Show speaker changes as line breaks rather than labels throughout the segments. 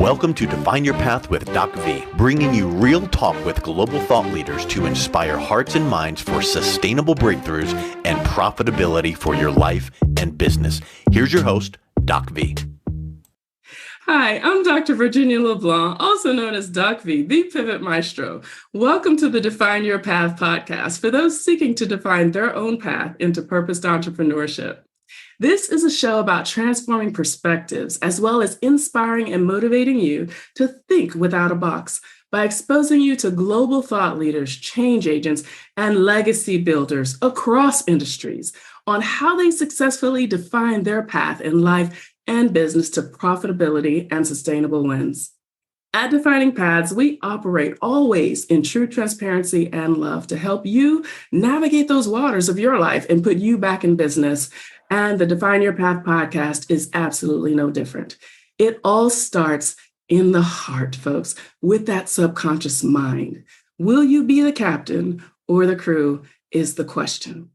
Welcome to Define Your Path with DocV, bringing you real talk with global thought leaders to inspire hearts and minds for sustainable breakthroughs and profitability for your life and business. Here's your host, DocV.
Hi, I'm Dr. Virginia LeBlanc, also known as DocV, the Pivot Maestro. Welcome to the Define Your Path podcast for those seeking to define their own path into purposed entrepreneurship. This is a show about transforming perspectives, as well as inspiring and motivating you to think without a box by exposing you to global thought leaders, change agents, and legacy builders across industries on how they successfully define their path in life and business to profitability and sustainable wins. At Defining Paths, we operate always in true transparency and love to help you navigate those waters of your life and put you back in business. And the Define Your Path podcast is absolutely no different. It all starts in the heart, folks, with that subconscious mind. Will you be the captain or the crew is the question.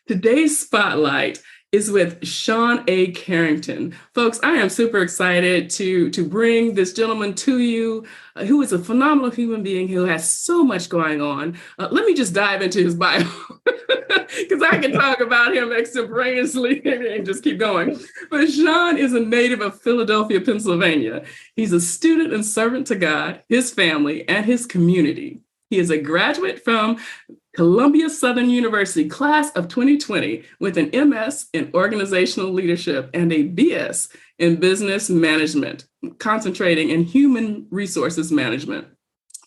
Today's spotlight is with Shawn A. Carrington. Folks, I am super excited to bring this gentleman to you, who is a phenomenal human being who has so much going on. Let me just dive into his bio, because I can talk about him extemporaneously and just keep going. But Shawn is a native of Philadelphia, Pennsylvania. He's a student and servant to God, his family, and his community. He is a graduate from Columbia Southern University, class of 2020, with an MS in organizational leadership and a BS in business management, concentrating in human resources management.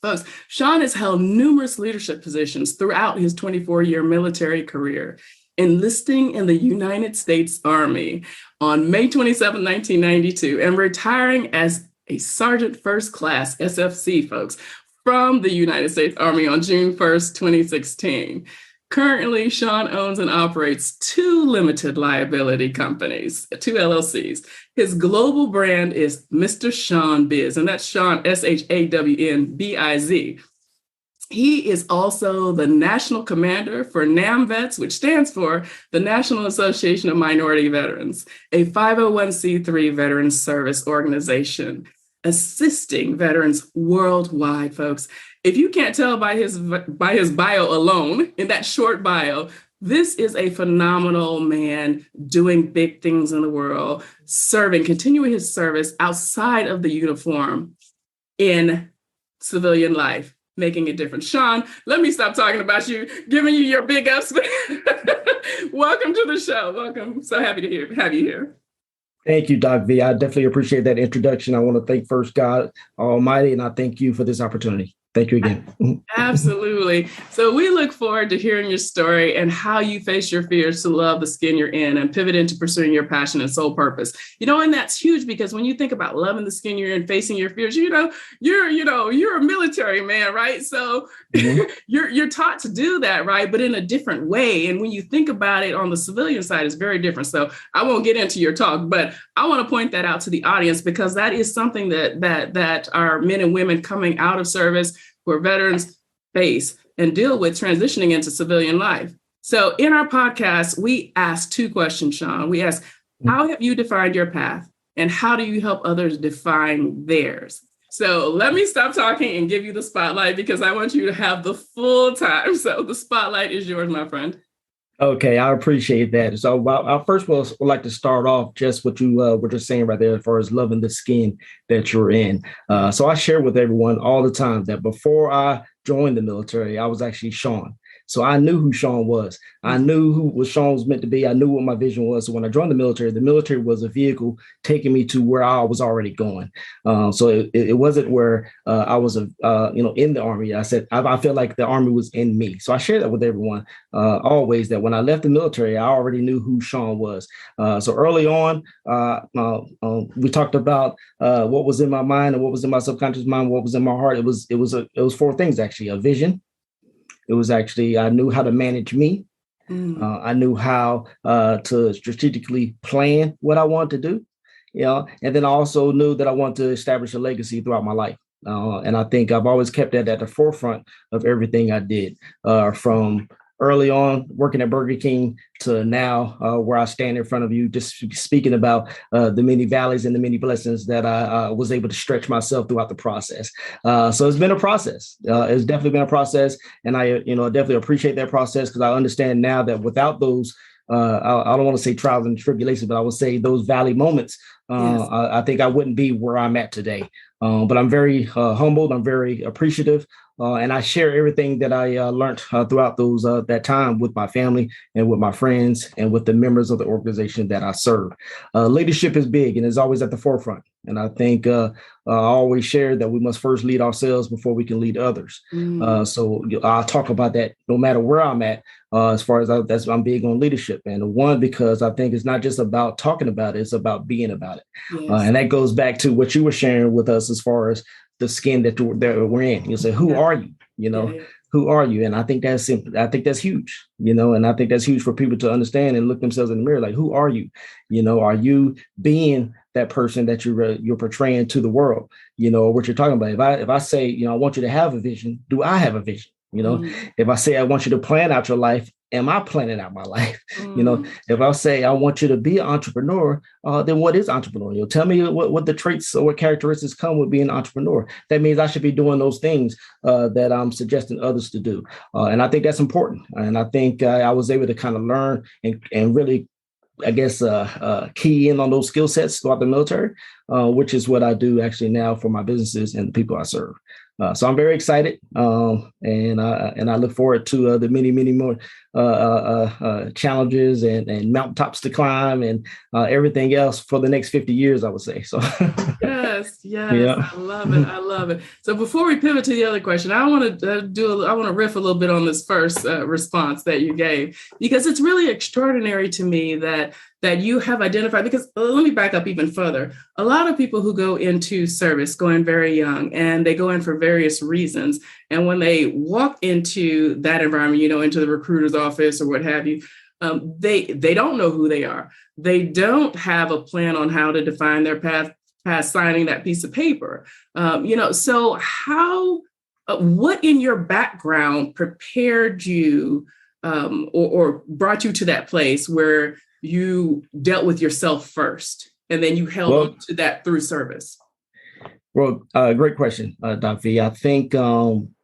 Folks, Shawn has held numerous leadership positions throughout his 24-year military career, enlisting in the United States Army on May 27, 1992, and retiring as a Sergeant First Class SFC, folks, from the United States Army on June 1st, 2016. Currently, Shawn owns and operates two limited liability companies, two LLCs. His global brand is Mr. Shawn Biz, and that's Shawn, SHAWNBIZ. He is also the national commander for NAMVETS, which stands for the National Association of Minority Veterans, a 501c3 veterans service organization, assisting veterans worldwide, folks. If you can't tell by his bio alone, in that short bio, this is a phenomenal man doing big things in the world, continuing his service outside of the uniform in civilian life, making a difference. Shawn, let me stop talking about you, giving you your big ups. Welcome to the show. Welcome. So happy to have you here.
Thank you, Doc V. I definitely appreciate that introduction. I want to thank first God Almighty, and I thank you for this opportunity. Thank you again.
Absolutely. So we look forward to hearing your story and how you face your fears to love the skin you're in and pivot into pursuing your passion and sole purpose. And that's huge, because when you think about loving the skin you're in, facing your fears, you're a military man, right? So you're taught to do that, right? But in a different way. And when you think about it on the civilian side, it's very different. So I won't get into your talk, but I want to point that out to the audience, because that is something that our men and women coming out of service, where veterans face and deal with transitioning into civilian life. So in our podcast, we ask two questions, Shawn. We ask, how have you defined your path? And how do you help others define theirs? So let me stop talking and give you the spotlight, because I want you to have the full time. So the spotlight is yours, my friend.
Okay, I appreciate that. So I first would like to start off just what you were just saying right there, as far as loving the skin that you're in. So I share with everyone all the time that before I joined the military, I was actually Shawn. So I knew who Shawn was. I knew what Shawn was meant to be. I knew what my vision was. So when I joined the military was a vehicle taking me to where I was already going. So it wasn't where I was, in the Army. I said, I felt like the Army was in me. So I share that with everyone always, that when I left the military, I already knew who Shawn was. So early on, we talked about what was in my mind and what was in my subconscious mind, what was in my heart. It was four things, actually: a vision. It was actually, I knew how to manage me. I knew how to strategically plan what I wanted to do, and then I also knew that I wanted to establish a legacy throughout my life. And I think I've always kept that at the forefront of everything I did, from early on working at Burger King to now where I stand in front of you, just speaking about the many valleys and the many blessings that I was able to stretch myself throughout the process. So it's been a process. It's definitely been a process. And I, definitely appreciate that process because I understand now that without those, I don't want to say trials and tribulations, but I would say those valley moments, yes. I think I wouldn't be where I'm at today. But I'm very humbled. I'm very appreciative. And I share everything that I learned throughout that time with my family and with my friends and with the members of the organization that I serve. Leadership is big and is always at the forefront. And I think I always share that we must first lead ourselves before we can lead others. So I'll talk about that no matter where I'm at, as far as I'm big on leadership. And one, because I think it's not just about talking about it, it's about being about it. Yes. And that goes back to what you were sharing with us as far as the skin that we're in. You say, who are you? Who are you? And I think that's huge, and I think that's huge for people to understand and look themselves in the mirror. Like, who are you? Are you being that person that you're portraying to the world, what you're talking about? If I say, I want you to have a vision, do I have a vision? If I say I want you to plan out your life, am I planning out my life? If I say I want you to be an entrepreneur, then what is entrepreneur? Tell me what the traits or what characteristics come with being an entrepreneur. That means I should be doing those things that I'm suggesting others to do. And I think that's important. And I think I was able to kind of learn and really, I guess, key in on those skill sets throughout the military, which is what I do actually now for my businesses and the people I serve. So I'm very excited, and I look forward to the many more challenges and mountaintops to climb and everything else for the next 50 years, I would say. So
yes, yeah. I love it. So before we pivot to the other question, I want to riff a little bit on this first response that you gave, because it's really extraordinary to me that you have identified, because let me back up even further. A lot of people who go into service go in very young, and they go in for various reasons. And when they walk into that environment, into the recruiter's office or what have you, they don't know who they are. They don't have a plan on how to define their path past signing that piece of paper. So what in your background prepared you or brought you to that place where you dealt with yourself first, and then you held on to that through service?
Well, great question, DocV. I think,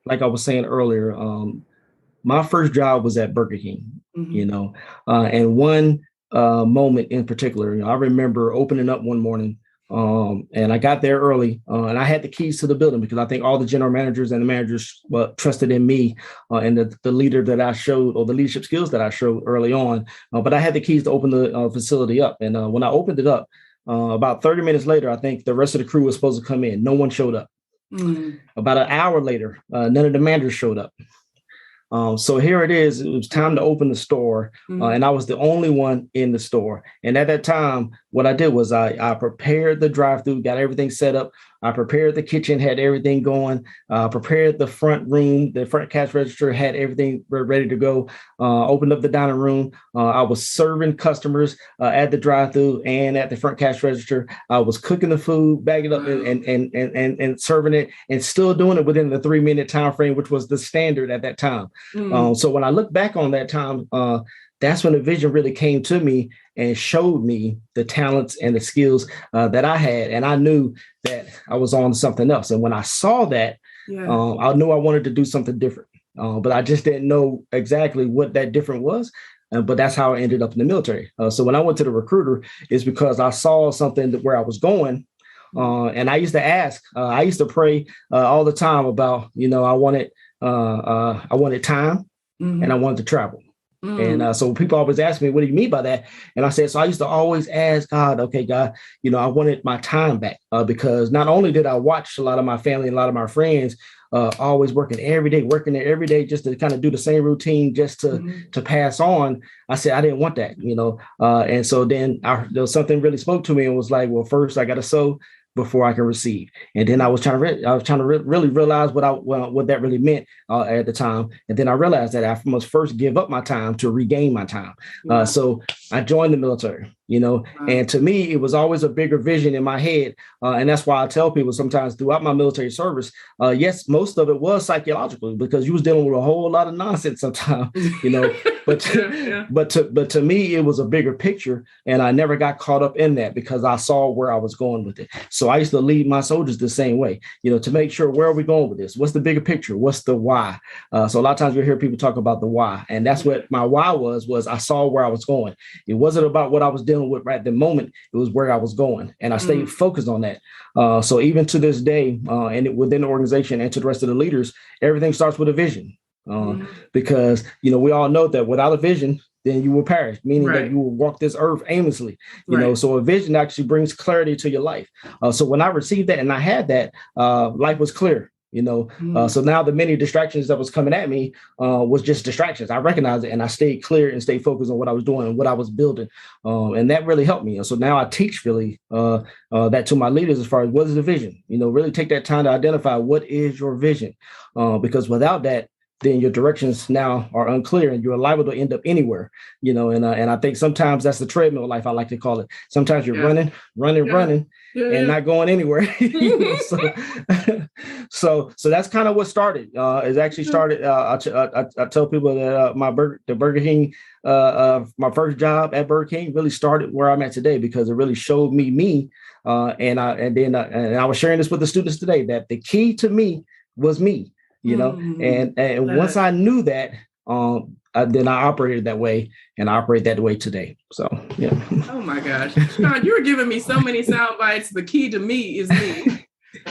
like I was saying earlier, my first job was at Burger King, and one moment in particular, I remember opening up one morning, and I got there early, and I had the keys to the building because I think all the general managers and the managers trusted in me and the leader that I showed, or the leadership skills that I showed early on. But I had the keys to open the facility up. And when I opened it up, about 30 minutes later, I think the rest of the crew was supposed to come in. No one showed up. About an hour later, none of the managers showed up. So here it is. It was time to open the store, and I was the only one in the store. And at that time, what I did was I prepared the drive-through, got everything set up. I prepared the kitchen, had everything going. Prepared the front room, the front cash register, had everything ready to go. Opened up the dining room. I was serving customers at the drive-through and at the front cash register. I was cooking the food, bagging it up, and serving it, and still doing it within the 3-minute time frame, which was the standard at that time. So when I look back on that time, that's when the vision really came to me and showed me the talents and the skills that I had. And I knew that I was on something else. And when I saw that, I knew I wanted to do something different, but I just didn't know exactly what that different was. But that's how I ended up in the military. So when I went to the recruiter, it's because I saw something where I was going. And I used to ask, I used to pray all the time about, I wanted time and I wanted to travel. And so people always ask me, what do you mean by that? And I said, so I used to always ask God, okay, God, I wanted my time back because not only did I watch a lot of my family and a lot of my friends always working there every day just to kind of do the same routine, just to pass on. I said, I didn't want that, and so then there was something really spoke to me and was like, well, first I got to sow before I can receive. And then I was trying to really realize what that really meant at the time. And then I realized that I must first give up my time to regain my time. So I joined the military, and to me, it was always a bigger vision in my head. And that's why I tell people sometimes throughout my military service, yes, most of it was psychological because you was dealing with a whole lot of nonsense sometimes, but but to me, it was a bigger picture. And I never got caught up in that because I saw where I was going with it. So I used to lead my soldiers the same way, to make sure, where are we going with this? What's the bigger picture? What's the why? So a lot of times you'll hear people talk about the why. And that's what my why was I saw where I was going. It wasn't about what I was dealing with right at the moment. It was where I was going. And I stayed focused on that. So even to this day, and within the organization and to the rest of the leaders, everything starts with a vision. Because, we all know that without a vision, then you will perish, meaning that you will walk this earth aimlessly, so a vision actually brings clarity to your life. So when I received that and I had that, life was clear. So now the many distractions that was coming at me was just distractions. I recognized it and I stayed clear and stayed focused on what I was doing and what I was building. And that really helped me. So now I teach really that to my leaders as far as what is the vision, really take that time to identify what is your vision, because without that, then your directions now are unclear and you're liable to end up anywhere, and I think sometimes that's the treadmill life, I like to call it. Sometimes you're running, and not going anywhere. So that's kind of what started. It actually started. I tell people that the Burger King, my first job at Burger King really started where I'm at today because it really showed me. And I was sharing this with the students today that the key to me was me. And once I knew that, then I operated that way, and I operate that way today. So, yeah.
Oh my gosh, Shawn, you were giving me so many sound bites. The key to me is me.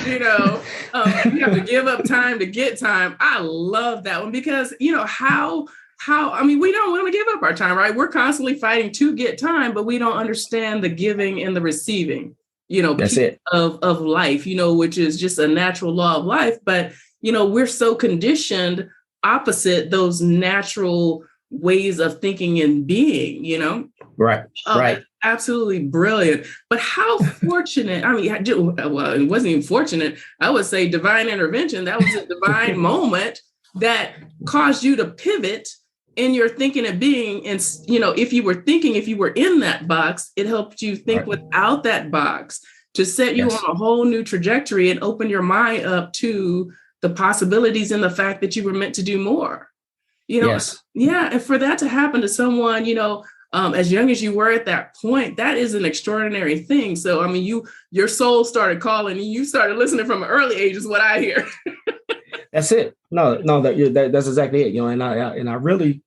You have to give up time to get time. I love that one because how we don't want to give up our time, right? We're constantly fighting to get time, but we don't understand the giving and the receiving.
That's it
of life. Which is just a natural law of life, but. We're so conditioned opposite those natural ways of thinking and being,
Right. Right.
Absolutely brilliant. But how fortunate, it wasn't even fortunate. I would say divine intervention. That was a divine moment that caused you to pivot in your thinking and being. And, if you were in that box, it helped you think without that box to set you on a whole new trajectory and open your mind up to the possibilities and the fact that you were meant to do more,
Yes.
Yeah. And for that to happen to someone, as young as you were at that point, that is an extraordinary thing. So, your soul started calling and you started listening from an early age is what I hear.
That's it. No, that's exactly it. And I really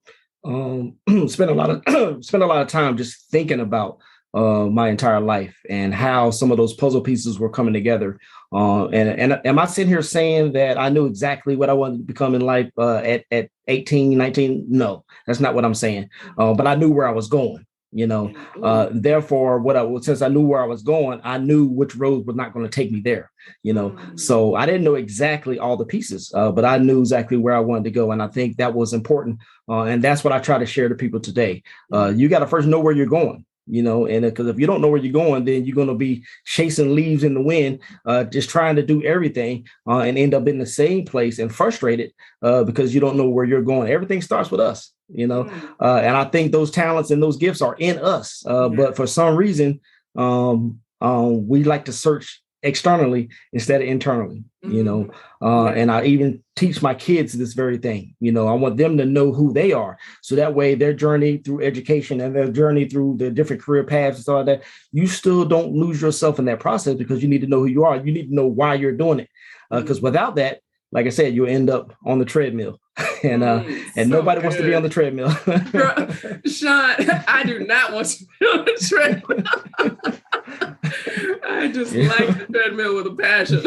spent a lot of time just thinking about my entire life and how some of those puzzle pieces were coming together. And am I sitting here saying that I knew exactly what I wanted to become in life at 18, 19? No, that's not what I'm saying. But I knew where I was going, therefore, since I knew where I was going, I knew which road was not going to take me there, So I didn't know exactly all the pieces, but I knew exactly where I wanted to go. And I think that was important. And that's what I try to share to people today. You got to first know where you're going. And because if you don't know where you're going, then you're going to be chasing leaves in the wind, just trying to do everything and end up in the same place and frustrated because you don't know where you're going. Everything starts with us, and I think those talents and those gifts are in us. But for some reason, we like to search externally instead of internally, and I even teach my kids this very thing. I want them to know who they are. So that way their journey through education and their journey through the different career paths and stuff like that, you still don't lose yourself in that process because you need to know who you are. You need to know why you're doing it. Because without that, like I said, you'll end up on the treadmill. And nobody wants to be on the treadmill.
Shawn, I do not want to be on the treadmill. I just like the treadmill with a passion.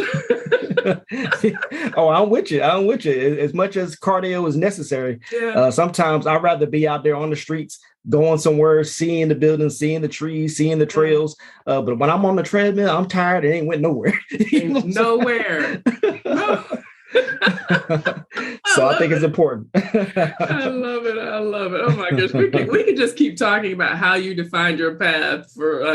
Oh, I'm with you. As much as cardio is necessary, sometimes I'd rather be out there on the streets, going somewhere, seeing the buildings, seeing the trees, seeing the trails. But when I'm on the treadmill, I'm tired. It ain't went nowhere.
Nowhere.
So I think it's important.
I love it. Oh my gosh. We could just keep talking about how you defined your path for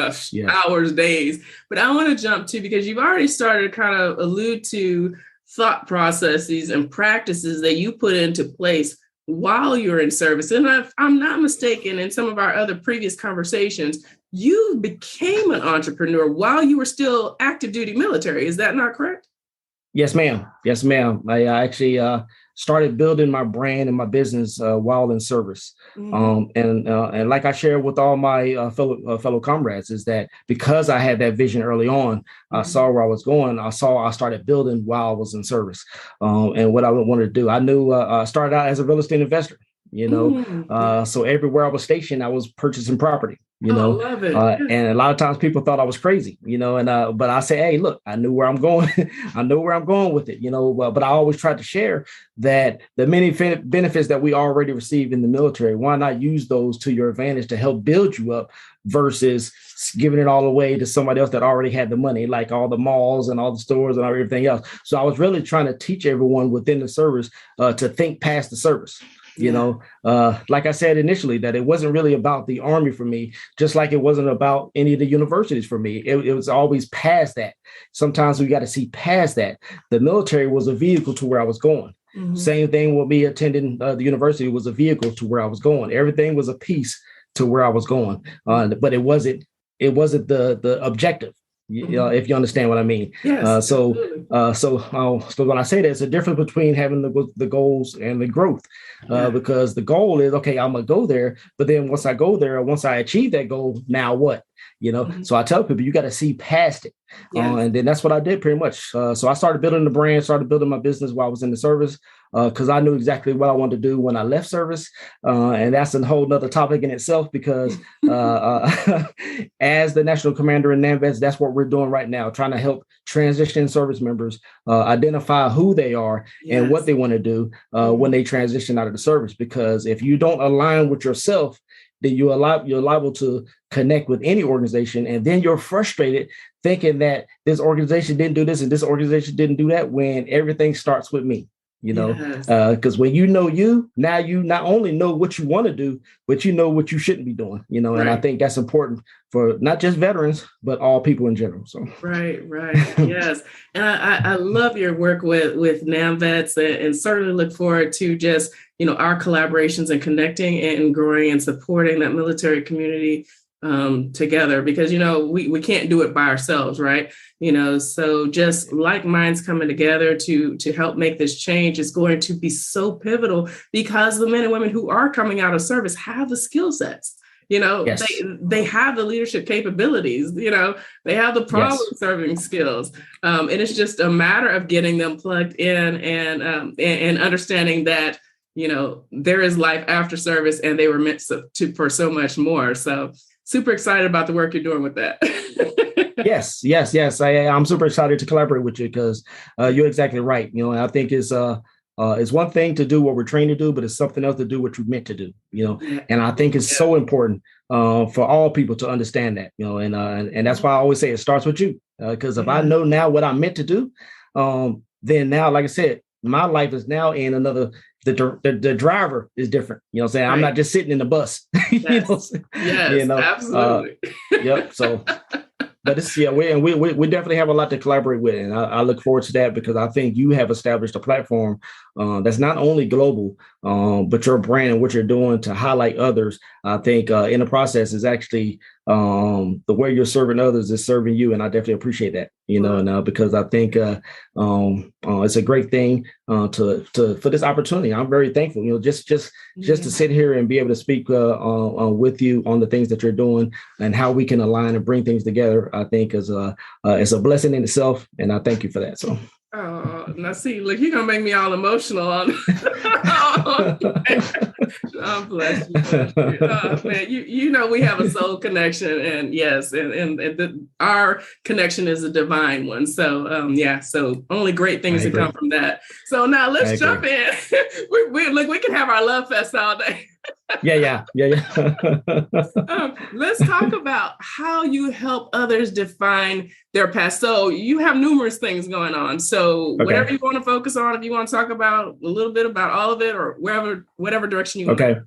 hours, days. But I want to jump to, because you've already started to kind of allude to thought processes and practices that you put into place while you were in service. And if I'm not mistaken, in some of our other previous conversations, you became an entrepreneur while you were still active duty military. Is that not correct?
Yes, ma'am. Yes, ma'am. I actually started building my brand and my business while in service. And like I shared with all my fellow comrades, is that because I had that vision early on, I saw where I was going. I started building while I was in service. And what I wanted to do, I knew I started out as a real estate investor. So everywhere I was stationed, I was purchasing property.
Love it.
And a lot of times people thought I was crazy, but I say, hey, look, I knew where I'm going. I know where I'm going with it, but I always tried to share that the many benefits that we already receive in the military, why not use those to your advantage to help build you up versus giving it all away to somebody else that already had the money, like all the malls and all the stores and everything else. So I was really trying to teach everyone within the service to think past the service. Like I said initially, that it wasn't really about the Army for me, just like it wasn't about any of the universities for me. It was always past that. Sometimes we got to see past that. The military was a vehicle to where I was going. Same thing with me attending the university was a vehicle to where I was going. Everything was a piece to where I was going, but it wasn't the objective. If you understand what I mean.
Yes,
so when I say that, it's a difference between having the goals and the growth, because the goal is, okay, I'm going to go there. But then once I go there, once I achieve that goal, now what? So I tell people, you got to see past it. And then that's what I did pretty much. So I started building the brand, started building my business while I was in the service, because I knew exactly what I wanted to do when I left service. And that's a whole nother topic in itself, because as the national commander in NAMVETS, that's what we're doing right now, trying to help transition service members identify who they are and what they want to do when they transition out of the service. Because if you don't align with yourself, then you're liable to connect with any organization. And then you're frustrated thinking that this organization didn't do this and this organization didn't do that, when everything starts with me. Because when now you not only know what you want to do, but you know what you shouldn't be doing, and I think that's important for not just veterans, but all people in general. So
right. Yes. And I love your work with NAMVETS, and certainly look forward to just, our collaborations and connecting and growing and supporting that military community together, because, we can't do it by ourselves. Right. So just like minds coming together to help make this change is going to be so pivotal, because the men and women who are coming out of service have the skill sets.
Yes.
They have the leadership capabilities, they have the problem solving skills. And it's just a matter of getting them plugged in and understanding that, there is life after service, and they were meant for so much more. So super excited about the work you're doing with that.
Yes. I'm super excited to collaborate with you, because you're exactly right. And I think it's one thing to do what we're trained to do, but it's something else to do what you're meant to do. And I think it's so important for all people to understand that. And that's why I always say it starts with you, because if I know now what I'm meant to do, then now, like I said, my life is now in another. The driver is different. I'm saying? Right. I'm not just sitting in the bus.
Yes. Absolutely.
Yep. So, but it's we definitely have a lot to collaborate with, and I look forward to that, because I think you have established a platform that's not only global, but your brand and what you're doing to highlight others. I think in the process is actually the way you're serving others is serving you, and I definitely appreciate that. And because I think it's a great thing for this opportunity. I'm very thankful. Just to sit here and be able to speak with you on the things that you're doing and how we can align and bring things together, I think is it's a blessing in itself, and I thank you for that. So.
Oh, now see, look, you're gonna make me all emotional. I'm blessed. Man, we have a soul connection, and yes, and our connection is a divine one. So, so only great things to come from that. So now let's jump in. we can have our love fest all day.
Yeah.
Let's talk about how you help others define their past. So you have numerous things going on. So whatever you want to focus on, if you want to talk about a little bit about all of it, or whatever direction you want.
Okay.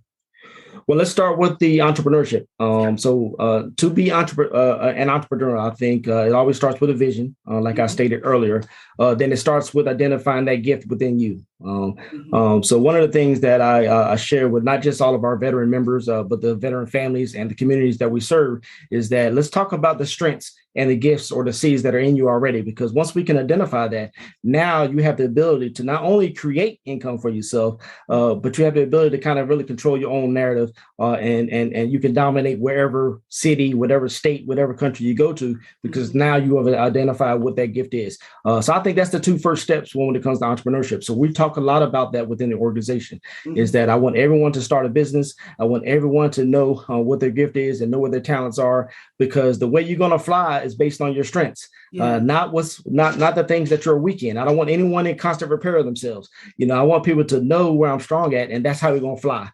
Well, let's start with the entrepreneurship. To be an entrepreneur, I think it always starts with a vision, like I stated earlier. Then it starts with identifying that gift within you. So one of the things that I share with not just all of our veteran members, but the veteran families and the communities that we serve is that let's talk about the strengths and the gifts or the seeds that are in you already. Because once we can identify that, now you have the ability to not only create income for yourself, but you have the ability to kind of really control your own narrative, and you can dominate wherever city, whatever state, whatever country you go to, because now you have identified what that gift is. So I think that's the two first steps when it comes to entrepreneurship. So we talk a lot about that within the organization, is that I want everyone to start a business. I want everyone to know what their gift is and know what their talents are, because the way you're going to fly is based on your strengths, not the things that you're weak in. I don't want anyone in constant repair of themselves. I want people to know where I'm strong at, and that's how we're going to fly.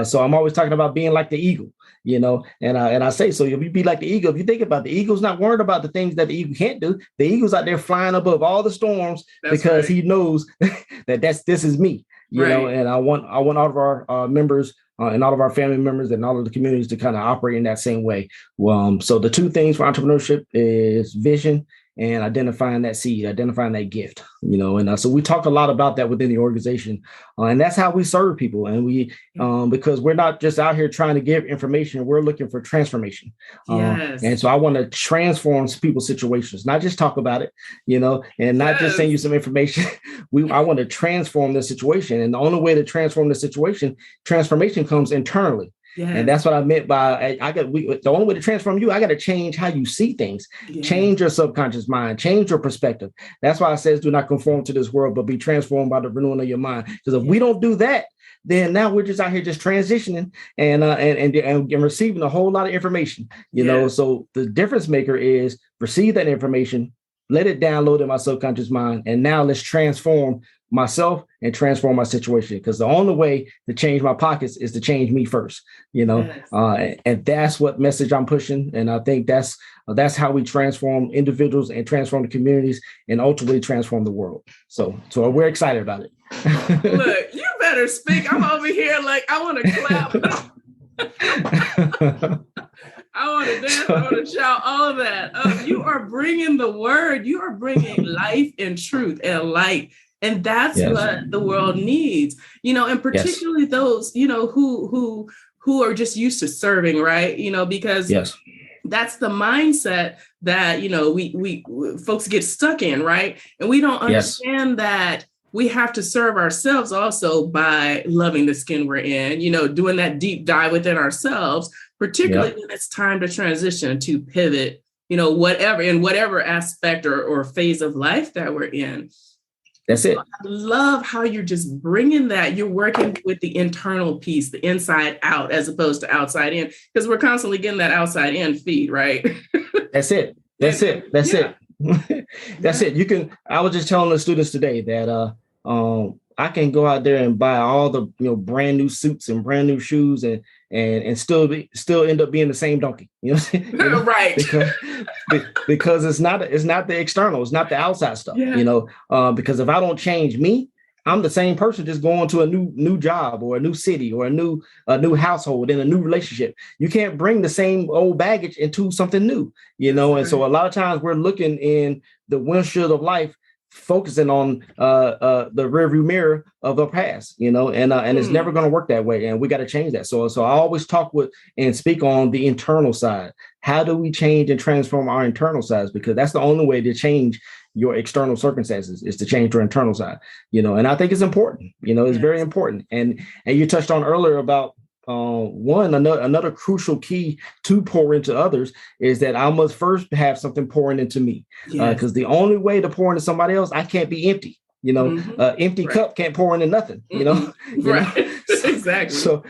So I'm always talking about being like the eagle, and I say, so if you be like the eagle, if you think about the eagle's not worried about the things that the eagle can't do. The eagle's out there flying above all the storms because he knows that this is me, know, and I want all of our members and all of our family members and all of the communities to kind of operate in that same way. So the two things for entrepreneurship is vision and identifying that seed, identifying that gift, and so we talk a lot about that within the organization, and that's how we serve people. And we, because we're not just out here trying to give information, we're looking for transformation. And so I want to transform people's situations, not just talk about it, and not just send you some information. I want to transform the situation, and the only way to transform the situation, transformation comes internally. And that's what I meant by the only way to transform you, I got to change how you see things, change your subconscious mind, change your perspective. That's why it says, do not conform to this world, but be transformed by the renewing of your mind. Because if we don't do that, then now we're just out here just transitioning and receiving a whole lot of information, So the difference maker is receive that information, let it download in my subconscious mind, and now let's transform myself and transform my situation, because the only way to change my pockets is to change me first, and that's what message I'm pushing. And I think that's how we transform individuals and transform the communities and ultimately transform the world. So we're excited about it.
Look, you better speak. I'm over here like I want to clap. I want to dance, I want to shout, all of that. You are bringing the word, you are bringing life and truth and light. And that's what the world needs, and particularly those, who are just used to serving, right? Because that's the mindset that, we folks get stuck in, right? And we don't understand that we have to serve ourselves also by loving the skin we're in, doing that deep dive within ourselves, particularly when it's time to transition, to pivot, whatever aspect or phase of life that we're in.
That's it.
I love how you're just bringing that. You're working with the internal piece, the inside out, as opposed to outside in, because we're constantly getting that outside in feed, right?
That's it. That's it. That's it. That's it. You can. I was just telling the students today that I can go out there and buy all the brand new suits and brand new shoes and still end up being the same donkey.
Right?
Because it's not the external, it's not the outside stuff. Because if I don't change me, I'm the same person just going to a new job or a new city or a new household in a new relationship. You can't bring the same old baggage into something new. And so a lot of times we're looking in the windshield of life, focusing on the rearview mirror of the past, and it's never going to work that way. And we got to change that. So I always talk with and speak on the internal side. How do we change and transform our internal sides? Because that's the only way to change your external circumstances, is to change your internal side, and I think it's important, it's very important. And you touched on earlier about another crucial key to pour into others is that I must first have something pouring into me, because the only way to pour into somebody else, I can't be empty. Empty cup can't pour into nothing.
Right. Exactly.
So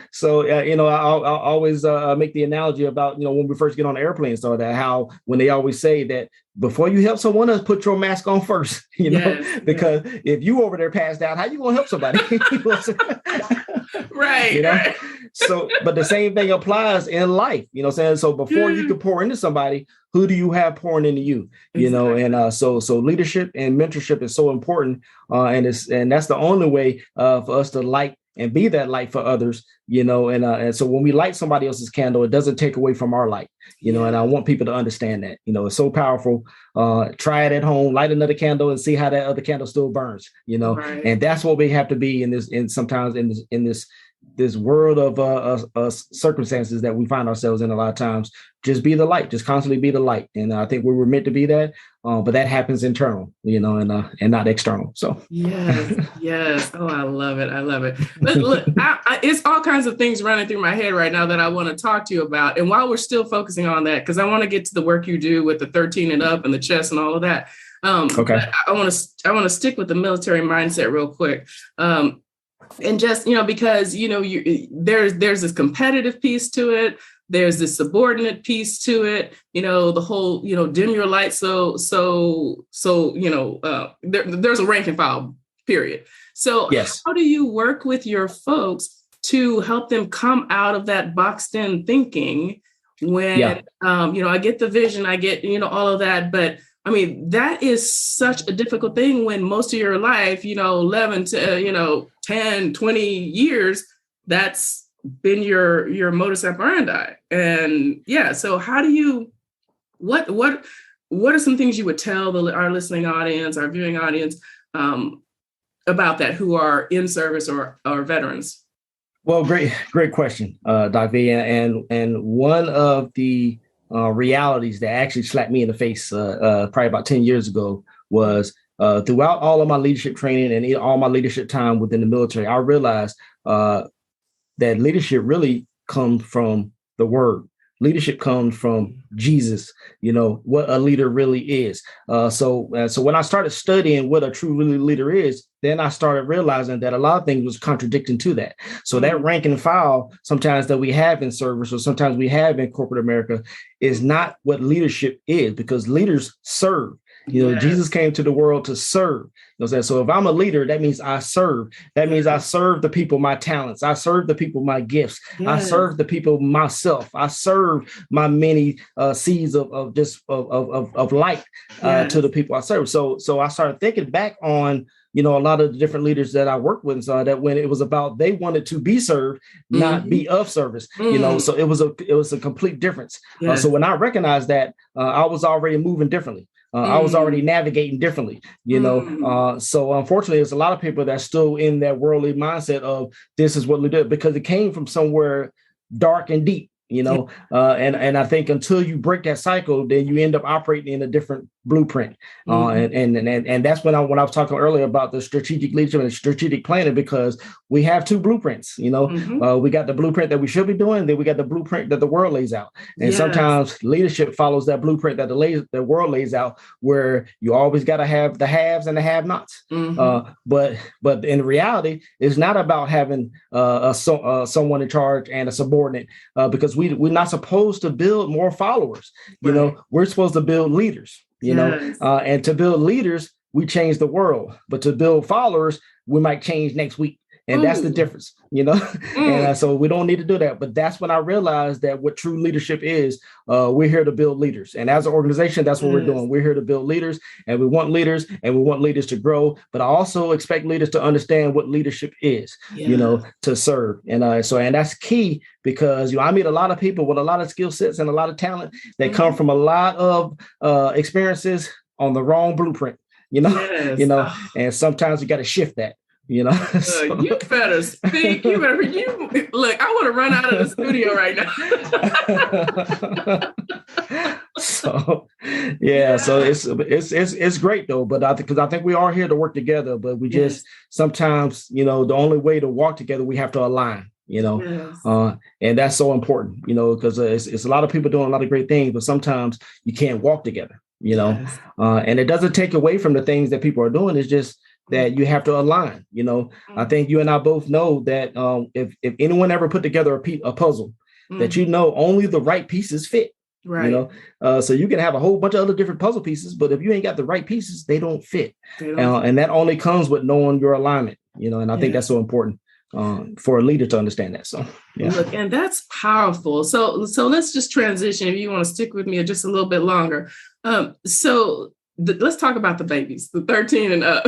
I'll always make the analogy about when we first get on the airplane, so that how when they always say that before you help someone else, put your mask on first. Because if you over there passed out, how you gonna help somebody?
Right. Right.
So, but the same thing applies in life, saying, so before you can pour into somebody, who do you have pouring into you, and so leadership and mentorship is so important. And that's the only way for us to light and be that light for others, and so when we light somebody else's candle, it doesn't take away from our light, and I want people to understand that, it's so powerful. Try it at home, light another candle and see how that other candle still burns,
Right.
And that's what we have to be sometimes in this world of circumstances that we find ourselves in a lot of times. Just be the light, just constantly be the light. And I think we were meant to be that, but that happens internal, and not external. So
yes. Oh, I love it. But look, it's all kinds of things running through my head right now that I want to talk to you about. And while we're still focusing on that, because I want to get to the work you do with the 13 and up and the chess and all of that.
Okay.
I want to stick with the military mindset real quick. And just, because, there's this competitive piece to it. There's this subordinate piece to it, the whole, dim your light. So, there's a rank and file period. So
yes.
How do you work with your folks to help them come out of that boxed in thinking when, I get the vision, I get, all of that, but I mean, that is such a difficult thing when most of your life, 11 to, 10, 20 years, that's been your modus operandi. And so how do you, what are some things you would tell our listening audience, our viewing audience, about that, who are in service or veterans?
Well, great question, DocV. And one of the realities that actually slapped me in the face probably about 10 years ago was throughout all of my leadership training and all my leadership time within the military, I realized that leadership really comes from the word. Leadership comes from Jesus, what a leader really is. So when I started studying what a true leader is, then I started realizing that a lot of things was contradicting to that. So that rank and file sometimes that we have in service or sometimes we have in corporate America is not what leadership is, because leaders serve.
Yes.
Jesus came to the world to serve. So if I'm a leader, that means I serve. That means I serve the people my talents. I serve the people my gifts. Yes. I serve the people myself. I serve my many seeds of light to the people I serve. So I started thinking back on a lot of the different leaders that I worked with, and so that when it was about they wanted to be served, not be of service, so it was a complete difference. Yes. So when I recognized that, I was already moving differently. I was already navigating differently, so unfortunately, there's a lot of people that's still in that worldly mindset of this is what we do, because it came from somewhere dark and deep, and I think until you break that cycle, then you end up operating in a different blueprint. And that's when I was talking earlier about the strategic leadership and strategic planning, because we have two blueprints. We got the blueprint that we should be doing, then we got the blueprint that the world lays out. And sometimes leadership follows that blueprint that the world lays out, where you always got to have the haves and the have-nots. But in reality, it's not about having someone in charge and a subordinate, because we're not supposed to build more followers. We're supposed to build leaders. And to build leaders, we change the world, but to build followers, we might change next week. And that's the difference, and so we don't need to do that. But that's when I realized that what true leadership is, we're here to build leaders. And as an organization, that's what we're doing. We're here to build leaders, and we want leaders to grow. But I also expect leaders to understand what leadership is, to serve. And and that's key, because I meet a lot of people with a lot of skill sets and a lot of talent that come from a lot of experiences on the wrong blueprint, and sometimes you got to shift that. You
better speak. You look. I want to run out of the studio right now.
So it's great though. But I think we are here to work together. But we just sometimes, the only way to walk together, we have to align. And that's so important. Because it's a lot of people doing a lot of great things, but sometimes you can't walk together. And it doesn't take away from the things that people are doing. It's just that you have to align. I think you and I both know that if anyone ever put together a puzzle, that only the right pieces fit.
Right.
So you can have a whole bunch of other different puzzle pieces, but if you ain't got the right pieces, they don't fit. And that only comes with knowing your alignment. And I think that's so important for a leader to understand that. So
look, and that's powerful. So let's just transition. If you want to stick with me just a little bit longer. Let's talk about the babies, the 13 and up.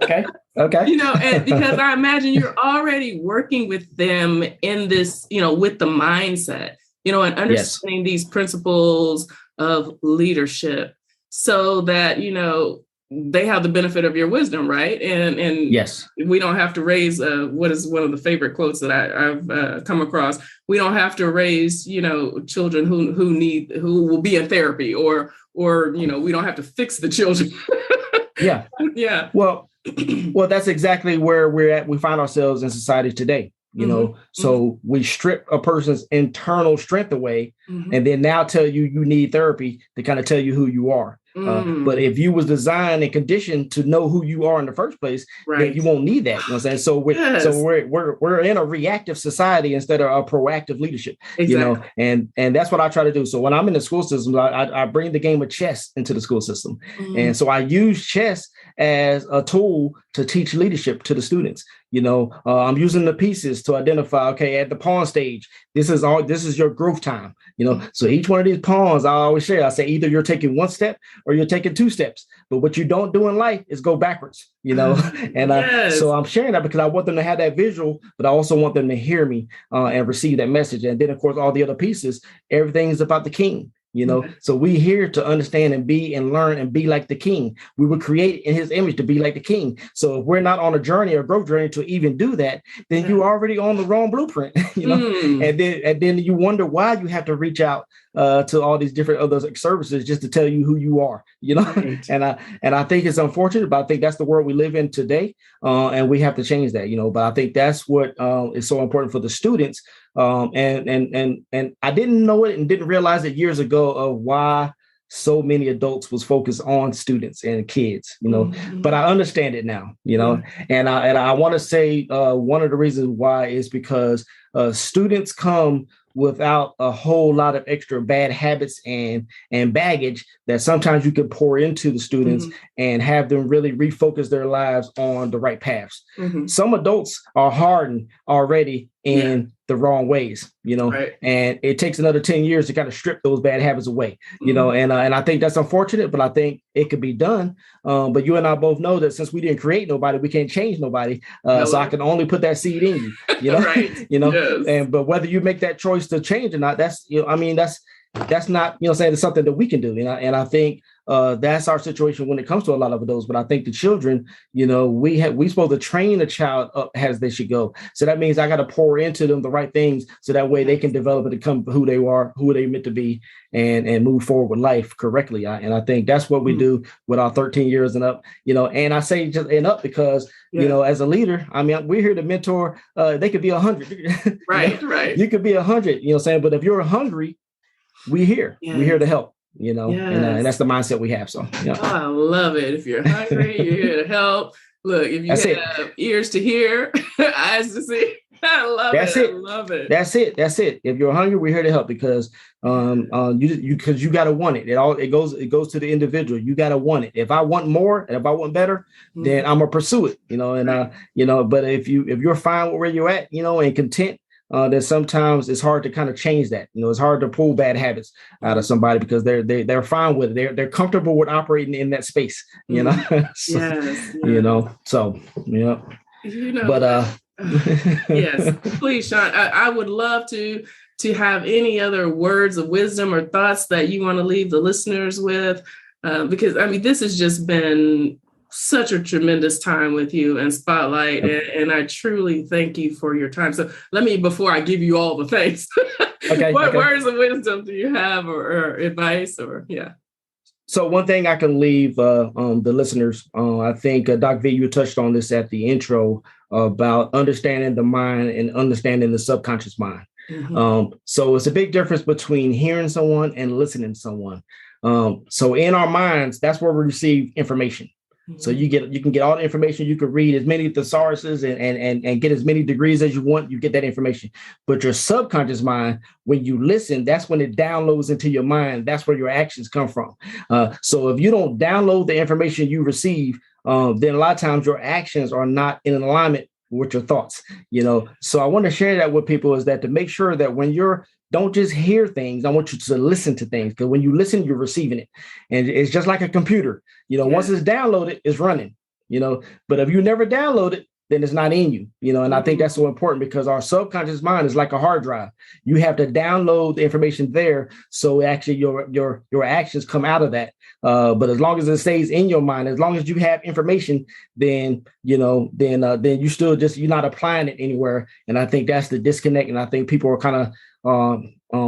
Okay. Okay.
And because I imagine you're already working with them in this, with the mindset, and understanding these principles of leadership so that, they have the benefit of your wisdom, right? And
yes,
we don't have to raise what is one of the favorite quotes that I've come across. We don't have to raise, children who will be in therapy, or we don't have to fix the children.
Yeah.
Yeah.
Well, that's exactly where we're at. We find ourselves in society today. So we strip a person's internal strength away, and then now tell you need therapy to kind of tell you who you are. But if you was designed and conditioned to know who you are in the first place, then you won't need that. You know what I'm saying? So we're in a reactive society instead of a proactive leadership.
Exactly.
And that's what I try to do. So when I'm in the school system, I bring the game of chess into the school system, and so I use chess as a tool to teach leadership to the students. I'm using the pieces to identify, okay, at the pawn stage, this is your growth time. So each one of these pawns, I always share, I say, either you're taking one step or you're taking two steps, but what you don't do in life is go backwards, and so I'm sharing that because I want them to have that visual, but I also want them to hear me and receive that message. And then of course, all the other pieces, everything is about the king. So we here to understand and be and learn and be like the king. We were created in his image to be like the king. So if we're not on a journey or growth journey to even do that, then you're already on the wrong blueprint, and then you wonder why you have to reach out to all these different other services just to tell you who you are,
Right.
and I think it's unfortunate, but I think that's the world we live in today. And we have to change that, but I think that's what is so important for the students. And I didn't know it and didn't realize it years ago of why so many adults was focused on students and kids, but I understand it now, and I want to say one of the reasons why is because students come without a whole lot of extra bad habits and baggage that sometimes you can pour into the students and have them really refocus their lives on the right paths. Some adults are hardened already in the wrong ways,
Right.
and it takes another 10 years to kind of strip those bad habits away, and I think that's unfortunate, but I think it could be done. But you and I both know that since we didn't create nobody, we can't change nobody. So I can only put that seed in you,
Right. Yes.
but whether you make that choice to change or not, that's, that's not, saying it's something that we can do. And I think that's our situation when it comes to a lot of those. But I think the children, we supposed to train a child up as they should go. So that means I got to pour into them the right things so that way they can develop and become who they are, who they meant to be, and move forward with life correctly. And I think that's what we do with our 13 years and up, and I say just and up because, as a leader, we're here to mentor. They could be 100.
Right. Right.
You could be 100, but if you're hungry, we're here to help, and that's the mindset we have. So,
Oh, I love it. If you're hungry, you're here to help. Look, if you have ears to hear, eyes to see, I love it. I love it.
That's it. If you're hungry, we're here to help because you gotta want it. It goes to the individual. You gotta want it. If I want more and if I want better, then I'm gonna pursue it. But if you're fine with where you're at, and content, then sometimes it's hard to kind of change that. It's hard to pull bad habits out of somebody because they're fine with it. They're comfortable with operating in that space. But
yes, please, Shawn. I would love to have any other words of wisdom or thoughts that you want to leave the listeners with, because this has just been such a tremendous time with you and Spotlight, and I truly thank you for your time. So before I give you all the thanks, what words of wisdom do you have or advice or
So one thing I can leave the listeners, I think DocV, you touched on this at the intro about understanding the mind and understanding the subconscious mind. So it's a big difference between hearing someone and listening to someone. So in our minds, that's where we receive information. So you can get all the information. You can read as many thesauruses and get as many degrees as you want. You get that information. But your subconscious mind, when you listen, that's when it downloads into your mind. That's where your actions come from. So if you don't download the information you receive, then a lot of times your actions are not in alignment with your thoughts. So I want to share that with people is that to make sure that when don't just hear things. I want you to listen to things because when you listen, you're receiving it. And it's just like a computer. Once it's downloaded, it's running. But if you never download it, then it's not in you, and I think that's so important because our subconscious mind is like a hard drive. You have to download the information there. So actually your actions come out of that. But as long as it stays in your mind, as long as you have information, then you still you're not applying it anywhere. And I think that's the disconnect. And I think people are kind of,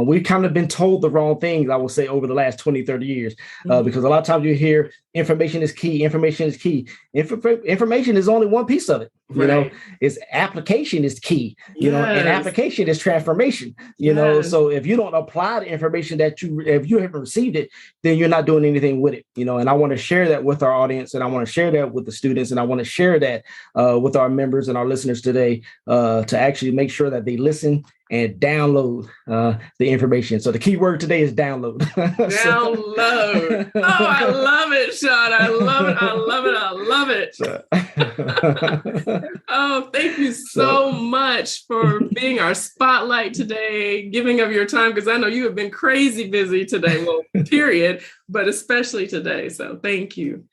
we've kind of been told the wrong things, I will say, over the last 20, 30 years, because a lot of times you hear information is key. Information is key. Information is only one piece of it. It's application is key, and application is transformation, so if you don't apply the information if you haven't received it, then you're not doing anything with it, and I want to share that with our audience, and I want to share that with the students, and I want to share that with our members and our listeners today to actually make sure that they listen and download the information. So the key word today is download.
Download. Oh, I love it, Shawn. I love it. I love it. I love it. Oh, thank you so much for being our spotlight today, giving of your time, because I know you have been crazy busy today, well, period, but especially today. So thank you.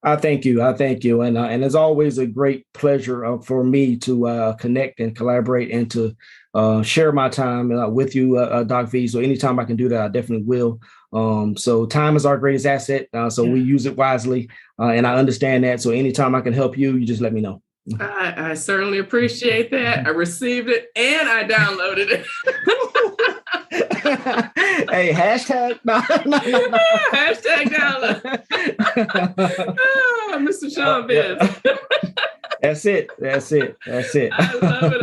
I thank you. And it's always a great pleasure for me to connect and collaborate and to share my time with you, Doc V. So anytime I can do that, I definitely will. So time is our greatest asset. So we use it wisely. And I understand that. So anytime I can help you, you just let me know.
I certainly appreciate that. I received it and I downloaded it.
Hey, hashtag. No.
Hashtag download. Oh, Mr. Shawn Biz.
That's it.
I love it.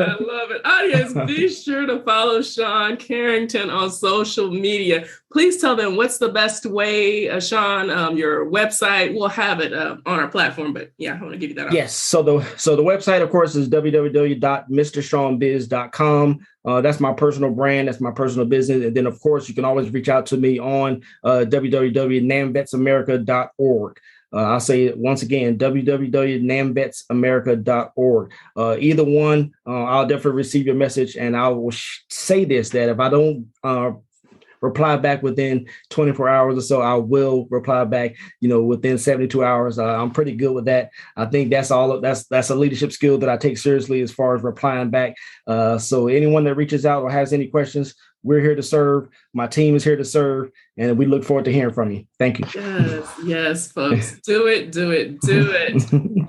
Audience, be sure to follow Shawn Carrington on social media. Please tell them what's the best way, Shawn, your website. We'll have it on our platform, but yeah, I want to give you that.
Yes. So the website, of course, is www.mrshawnbiz.com. That's my personal brand. That's my personal business. And then, of course, you can always reach out to me on www.namvetsamerica.org. I'll say it once again, www.namvetsamerica.org. Either one, I'll definitely receive your message. And I will say this, that if I don't reply back within 24 hours or so, I will reply back, within 72 hours. I'm pretty good with that. I think that's a leadership skill that I take seriously as far as replying back. So anyone that reaches out or has any questions, we're here to serve. My team is here to serve, and we look forward to hearing from you. Thank you.
Yes, folks. Do it.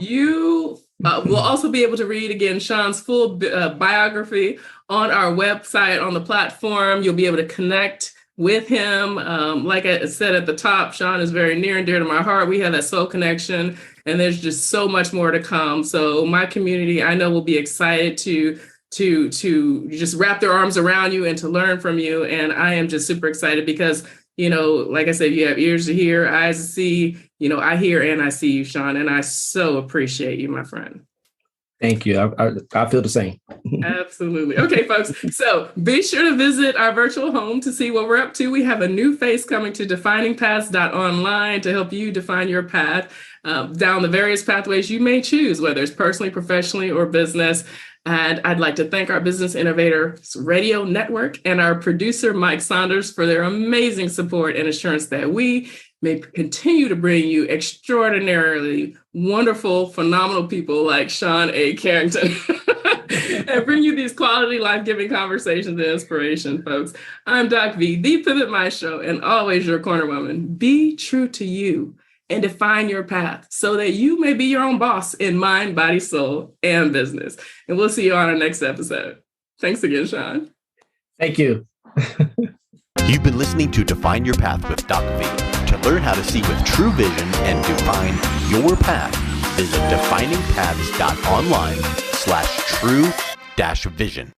You will also be able to read, again, Shawn's full biography on our website, on the platform. You'll be able to connect with him. Like I said at the top, Shawn is very near and dear to my heart. We have that soul connection, and there's just so much more to come. So my community, I know, will be excited to just wrap their arms around you and to learn from you. And I am just super excited because, like I said, you have ears to hear, eyes to see, I hear and I see you, Shawn, and I so appreciate you, my friend.
Thank you. I feel the same.
Absolutely. Okay, folks. So be sure to visit our virtual home to see what we're up to. We have a new face coming to definingpaths.online to help you define your path down the various pathways you may choose, whether it's personally, professionally, or business. And I'd like to thank our Business Innovators Radio Network and our producer, Mike Saunders, for their amazing support and assurance that we may continue to bring you extraordinarily wonderful, phenomenal people like Shawn A. Carrington and bring you these quality, life-giving conversations and inspiration, folks. I'm Doc V, the Pivot Maestro, and always your corner woman. Be true to you and define your path so that you may be your own boss in mind, body, soul, and business. And we'll see you on our next episode. Thanks again, Shawn.
Thank you.
You've been listening to Define Your Path with DocV. To learn how to see with true vision and define your path, visit definingpaths.online/true-vision.